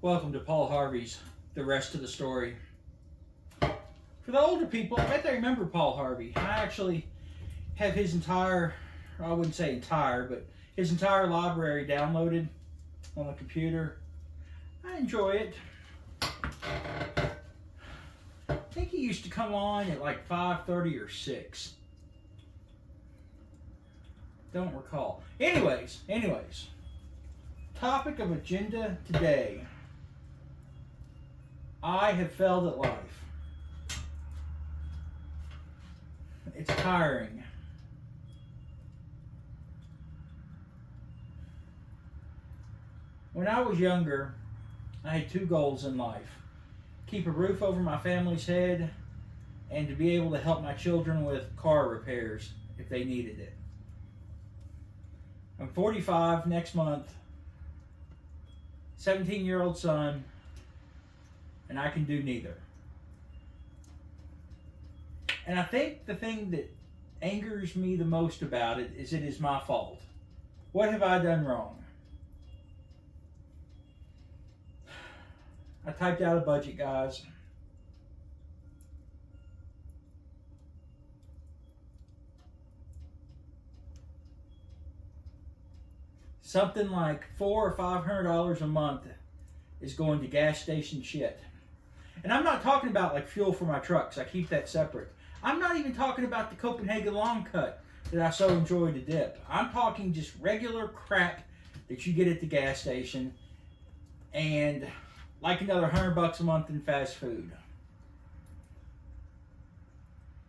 Welcome to Paul Harvey's The Rest of the Story. For the older people, I bet they remember Paul Harvey. I actually have his entire, I wouldn't say entire, but his entire library downloaded on the computer. I enjoy it. I think he used to come on at like 5:30 or 6. Don't recall. Anyways. Topic of agenda today. I have failed at life. It's tiring. When I was younger, I had two goals in life. Keep a roof over my family's head and to be able to help my children with car repairs if they needed it. I'm 45 next month, 17-year-old son, and I can do neither. And I think the thing that angers me the most about it is my fault. What have I done wrong? I typed out a budget, guys. Something like $400 or $500 a month is going to gas station shit. And I'm not talking about like fuel for my trucks. I keep that separate. I'm not even talking about the Copenhagen long cut that I so enjoy to dip. I'm talking just regular crap that you get at the gas station and like another $100 a month in fast food.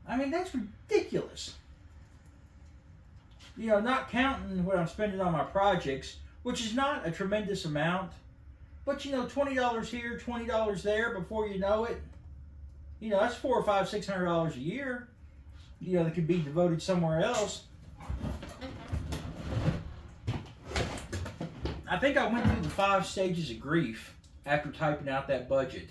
I mean, that's ridiculous. You know, not counting what I'm spending on my projects, which is not a tremendous amount. But, you know, $20 here, $20 there, before you know it, you know, that's $400, $500, $600 a year, you know, that could be devoted somewhere else. I think I went through the 5 stages of grief after typing out that budget.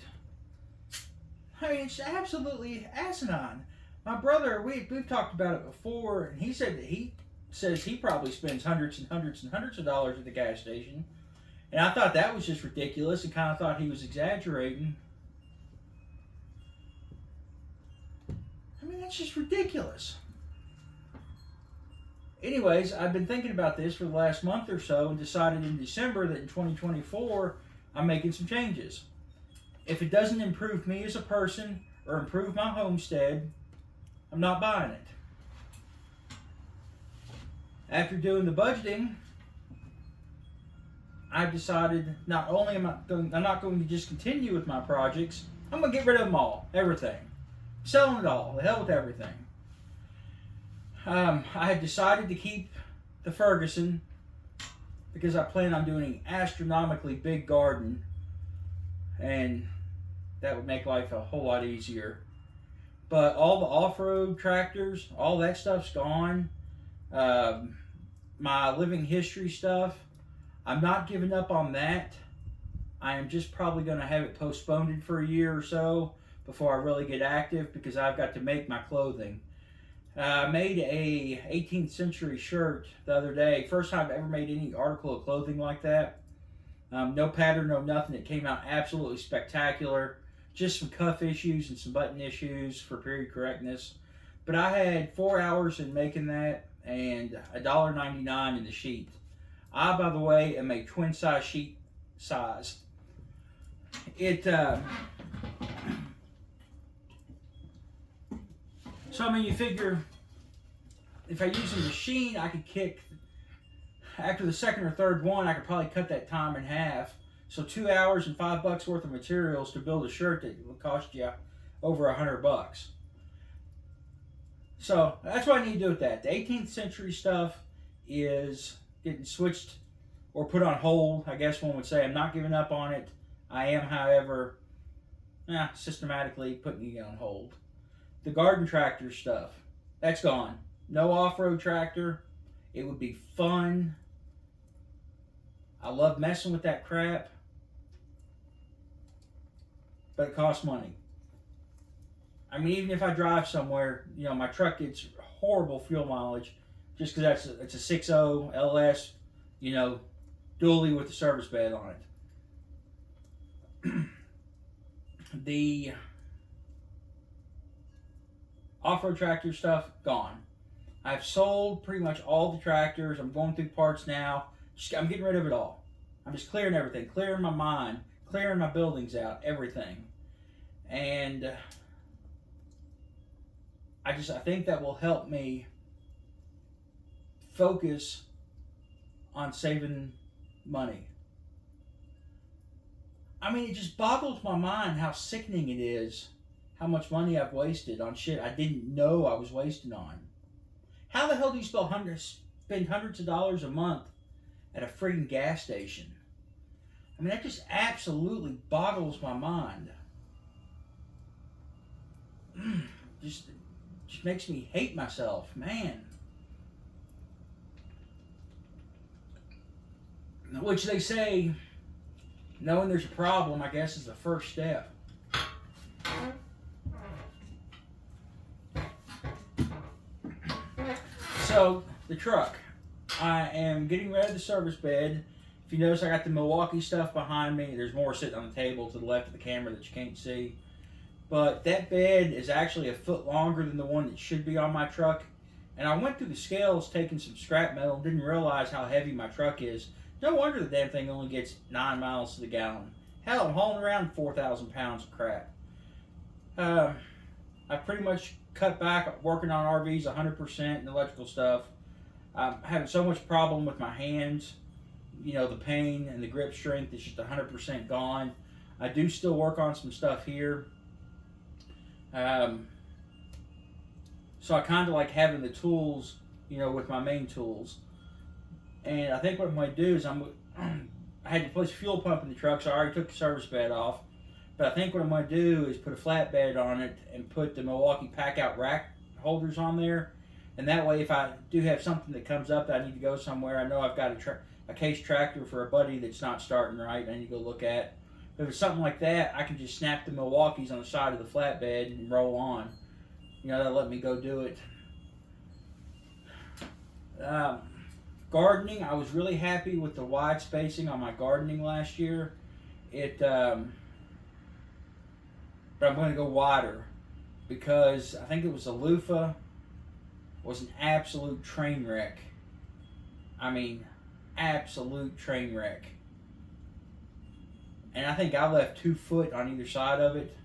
I mean, it's absolutely asinine. My brother, we've talked about it before, and he said that he says he probably spends hundreds and hundreds and hundreds of dollars at the gas station. And I thought that was just ridiculous and kind of thought he was exaggerating. I mean, that's just ridiculous. Anyways, I've been thinking about this for the last month or so and decided in December that in 2024, I'm making some changes. If it doesn't improve me as a person or improve my homestead, I'm not buying it. After doing the budgeting, I've decided not only I'm not going to just continue with my projects, I'm going to get rid of them all, everything. Selling it all, the hell with everything. I had decided to keep the Ferguson because I plan on doing an astronomically big garden, and that would make life a whole lot easier. But all the off-road tractors, all that stuff's gone. My living history stuff, I'm not giving up on that. I am just probably going to have it postponed for a year or so before I really get active because I've got to make my clothing. I made a 18th century shirt the other day. First time I've ever made any article of clothing like that. No pattern, no nothing. It came out absolutely spectacular. Just some cuff issues and some button issues for period correctness. But I had 4 hours in making that and $1.99 in the sheet. I, by the way, am a twin size sheet size. So, I mean, you figure if I use a machine, I could kick, after the second or third one, I could probably cut that time in half. So 2 hours and $5 worth of materials to build a shirt that would cost you over $100. So that's what I need to do with that. The 18th century stuff is getting switched or put on hold, I guess one would say. I'm not giving up on it. I am, however, systematically putting it on hold. The garden tractor stuff, that's gone. No off-road tractor. It would be fun. I love messing with that crap. But it costs money. I mean, even if I drive somewhere, you know, my truck gets horrible fuel mileage just because it's a 6.0 LS, you know, dually with the service bed on it. The off-road tractor stuff, gone. I've sold pretty much all the tractors. I'm going through parts now. I'm getting rid of it all. I'm just clearing everything, clearing my mind, clearing my buildings out, everything. And I think that will help me focus on saving money. I mean, it just boggles my mind how sickening it is, how much money I've wasted on shit I didn't know I was wasting on. How the hell do you spend hundreds of dollars a month at a freaking gas station? I mean, that just absolutely boggles my mind. Just makes me hate myself, man. Which they say, knowing there's a problem, I guess, is the first step. So, the truck. I am getting rid of the service bed. If you notice, I got the Milwaukee stuff behind me. There's more sitting on the table to the left of the camera that you can't see. But that bed is actually a foot longer than the one that should be on my truck. And I went through the scales taking some scrap metal and didn't realize how heavy my truck is. No wonder the damn thing only gets 9 miles to the gallon. Hell, I'm hauling around 4,000 pounds of crap. I've pretty much cut back working on RVs 100% and electrical stuff. I'm having so much problem with my hands. You know, the pain and the grip strength is just 100% gone. I do still work on some stuff here. So I kind of like having the tools, you know, with my main tools. And I think what I'm going to do is I had to place a fuel pump in the truck, so I already took the service bed off. But I think what I'm going to do is put a flatbed on it and put the Milwaukee pack-out rack holders on there. And that way, if I do have something that comes up that I need to go somewhere, I know I've got a case tractor for a buddy that's not starting right, I need to go look at. But if it's something like that, I can just snap the Milwaukees on the side of the flatbed and roll on. You know, that'll let me go do it. Gardening, I was really happy with the wide spacing on my gardening last year. But I'm going to go wider because I think it was a loofah was an absolute train wreck. I mean, absolute train wreck. And I think I left 2 foot on either side of it.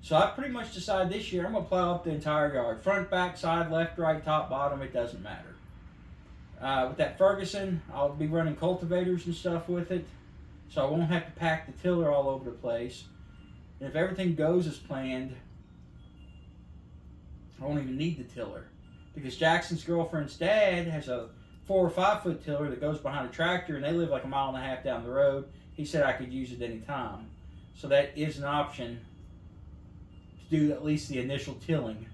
So I pretty much decided this year I'm going to plow up the entire yard. Front, back, side, left, right, top, bottom, it doesn't matter. With that Ferguson, I'll be running cultivators and stuff with it. So I won't have to pack the tiller all over the place. And if everything goes as planned, I won't even need the tiller. Because Jackson's girlfriend's dad has a 4 or 5 foot tiller that goes behind a tractor, and they live like a mile and a half down the road. He said I could use it any time. So that is an option to do at least the initial tilling.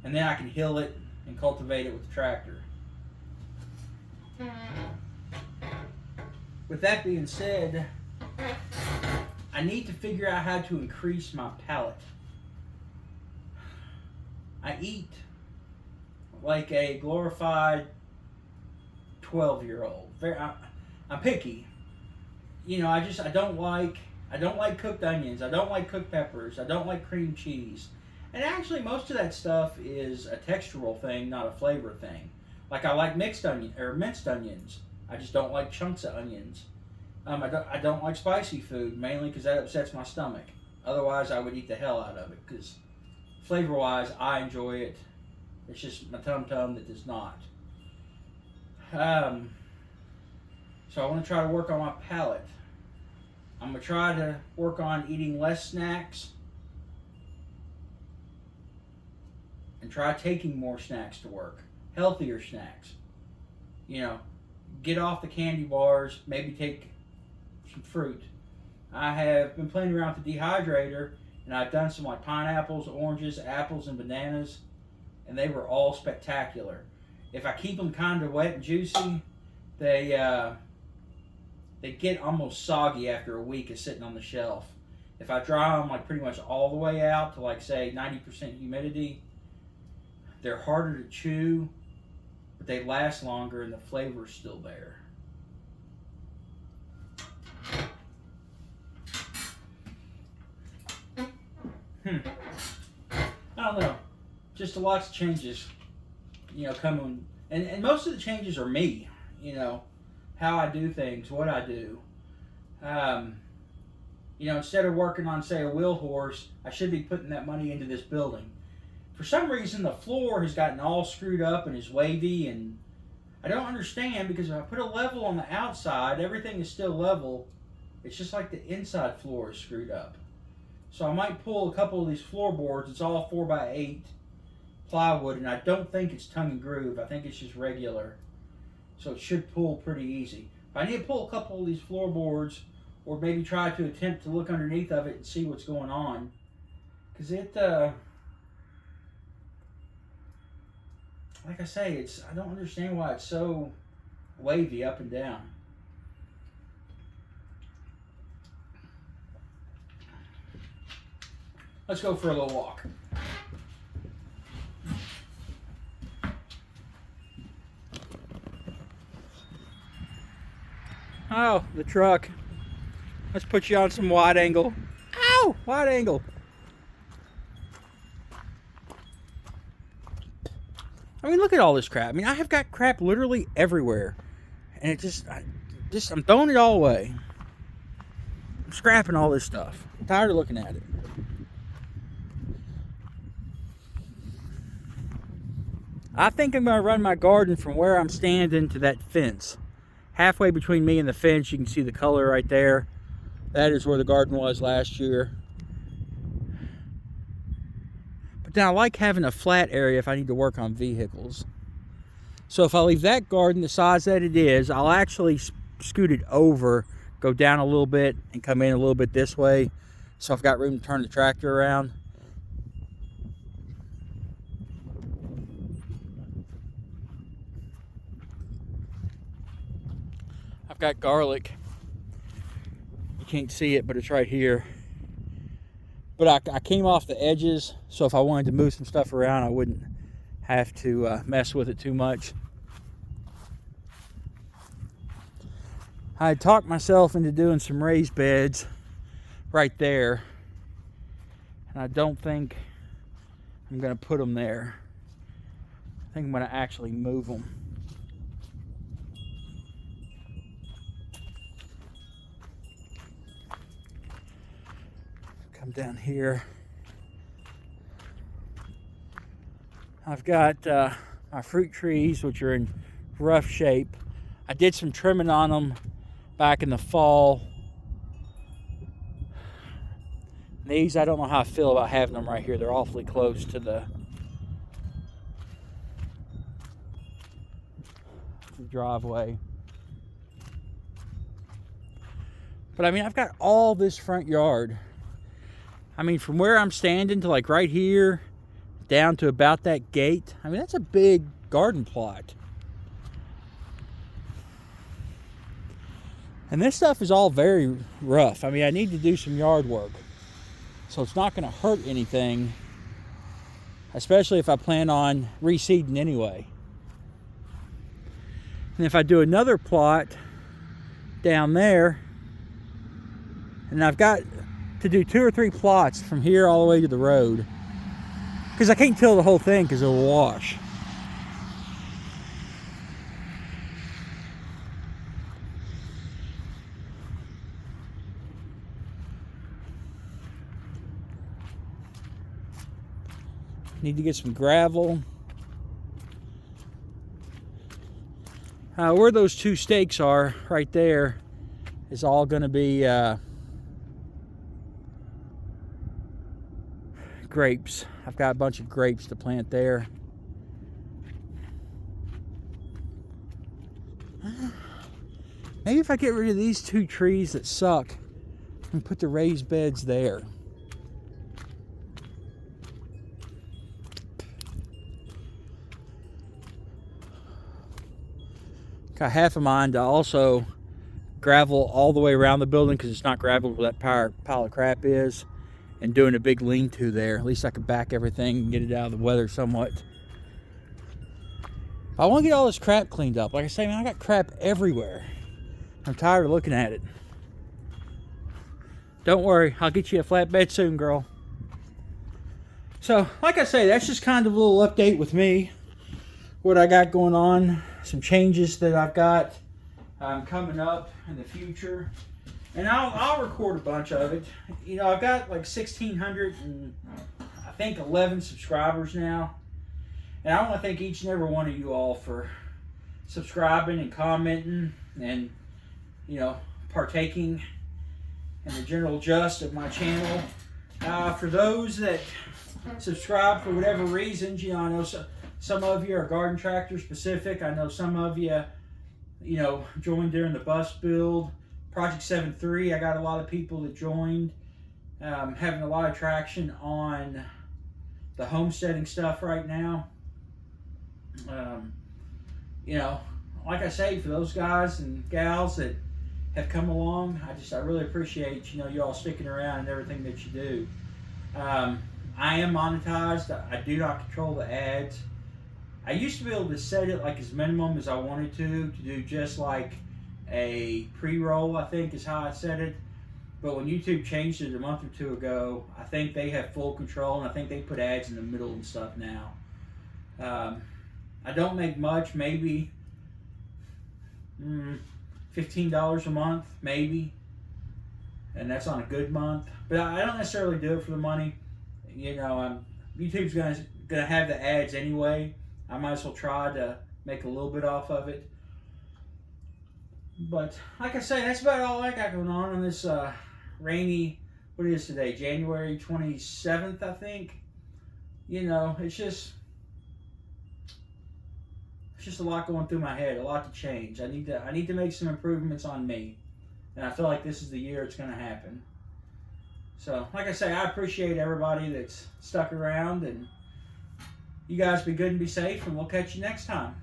And then I can hill it and cultivate it with the tractor. With that being said, I need to figure out how to increase my palate. I eat like a glorified 12-year-old. I'm picky. You know, I don't like cooked onions. I don't like cooked peppers. I don't like cream cheese. And actually, most of that stuff is a textural thing, not a flavor thing. Like I like minced onions. I just don't like chunks of onions. I don't like spicy food, mainly because that upsets my stomach. Otherwise, I would eat the hell out of it, because flavor-wise, I enjoy it. It's just my tum-tum that does not. So I want to try to work on my palate. I'm going to try to work on eating less snacks and try taking more snacks to work. Healthier snacks. You know, get off the candy bars, maybe take some fruit. I have been playing around with the dehydrator, and I've done some like pineapples, oranges, apples, and bananas, and they were all spectacular. If I keep them kind of wet and juicy, they get almost soggy after a week of sitting on the shelf. If I dry them like pretty much all the way out to like say 90% humidity, they're harder to chew, but they last longer and the flavor's still there. I don't know. Just lots of changes, coming. And most of the changes are me, how I do things, what I do. Instead of working on, say, a wheel horse, I should be putting that money into this building. For some reason, the floor has gotten all screwed up and is wavy, and I don't understand, because if I put a level on the outside, everything is still level. It's just like the inside floor is screwed up. So I might pull a couple of these floorboards. It's all 4x8 plywood, and I don't think it's tongue and groove. I think it's just regular. So it should pull pretty easy. But I need to pull a couple of these floorboards, or maybe try to attempt to look underneath of it and see what's going on. Because like I say, I don't understand why it's so wavy up and down. Let's go for a little walk. Oh, the truck. Let's put you on some wide angle. Ow! Wide angle. I mean, look at all this crap. I mean, I have got crap literally everywhere. And I'm throwing it all away. I'm scrapping all this stuff. I'm tired of looking at it. I think I'm going to run my garden from where I'm standing to that fence. Halfway between me and the fence, you can see the color right there. That is where the garden was last year. But then I like having a flat area if I need to work on vehicles. So if I leave that garden the size that it is, I'll actually scoot it over, go down a little bit, and come in a little bit this way. So I've got room to turn the tractor around. I've got garlic. You can't see it, but it's right here. But I came off the edges, so if I wanted to move some stuff around, I wouldn't have to mess with it too much. I had talked myself into doing some raised beds right there, and I don't think I'm going to put them there. I think I'm going to actually move them. Come down here. I've got my fruit trees, which are in rough shape. I did some trimming on them back in the fall. These, I don't know how I feel about having them right here. They're awfully close to the driveway. But I mean, I've got all this front yard. I mean, from where I'm standing to like right here, down to about that gate. I mean, that's a big garden plot. And this stuff is all very rough. I mean, I need to do some yard work. So it's not going to hurt anything, especially if I plan on reseeding anyway. And if I do another plot down there, and I've got to do 2 or 3 plots from here all the way to the road, because I can't till the whole thing because it'll wash. Need to get some gravel. Where those 2 stakes are, right there, is all going to be grapes. I've got a bunch of grapes to plant there. Maybe if I get rid of these 2 trees that suck and put the raised beds there. Got half a mind to also gravel all the way around the building, because it's not gravel where that pile of crap is, and doing a big lean-to there. At least I could back everything and get it out of the weather somewhat. I want to get all this crap cleaned up. Like I say, man, I got crap everywhere. I'm tired of looking at it. Don't worry, I'll get you a flatbed soon, girl. So, like I say, that's just kind of a little update with me. What I got going on. Some changes that I've got coming up in the future. And I'll record a bunch of it. You know, I've got like 1,600 and I think 11 subscribers now. And I want to thank each and every one of you all for subscribing and commenting and, you know, partaking in the general gist of my channel. For those that subscribe for whatever reasons, you know, I know some of you are garden tractor specific. I know some of you, you know, joined during the bus build. Project 7.3, I got a lot of people that joined. Having a lot of traction on the homesteading stuff right now. You know, like I say, for those guys and gals that have come along, I really appreciate, you know, you all sticking around and everything that you do. I am monetized. I do not control the ads. I used to be able to set it like as minimum as I wanted to do just like a pre-roll, I think is how I set it. But when YouTube changed it a month or two ago, I think they have full control, and I think they put ads in the middle and stuff now. I don't make much, maybe $15 a month, maybe, and that's on a good month. But I don't necessarily do it for the money. You know, YouTube's gonna have the ads anyway. I might as well try to make a little bit off of it. But like I say, that's about all I got going on this rainy, what is today, January 27th, I think. You know, it's just a lot going through my head, a lot to change. I need to make some improvements on me, and I feel like this is the year it's going to happen. So, like I say, I appreciate everybody that's stuck around, and you guys be good and be safe, and we'll catch you next time.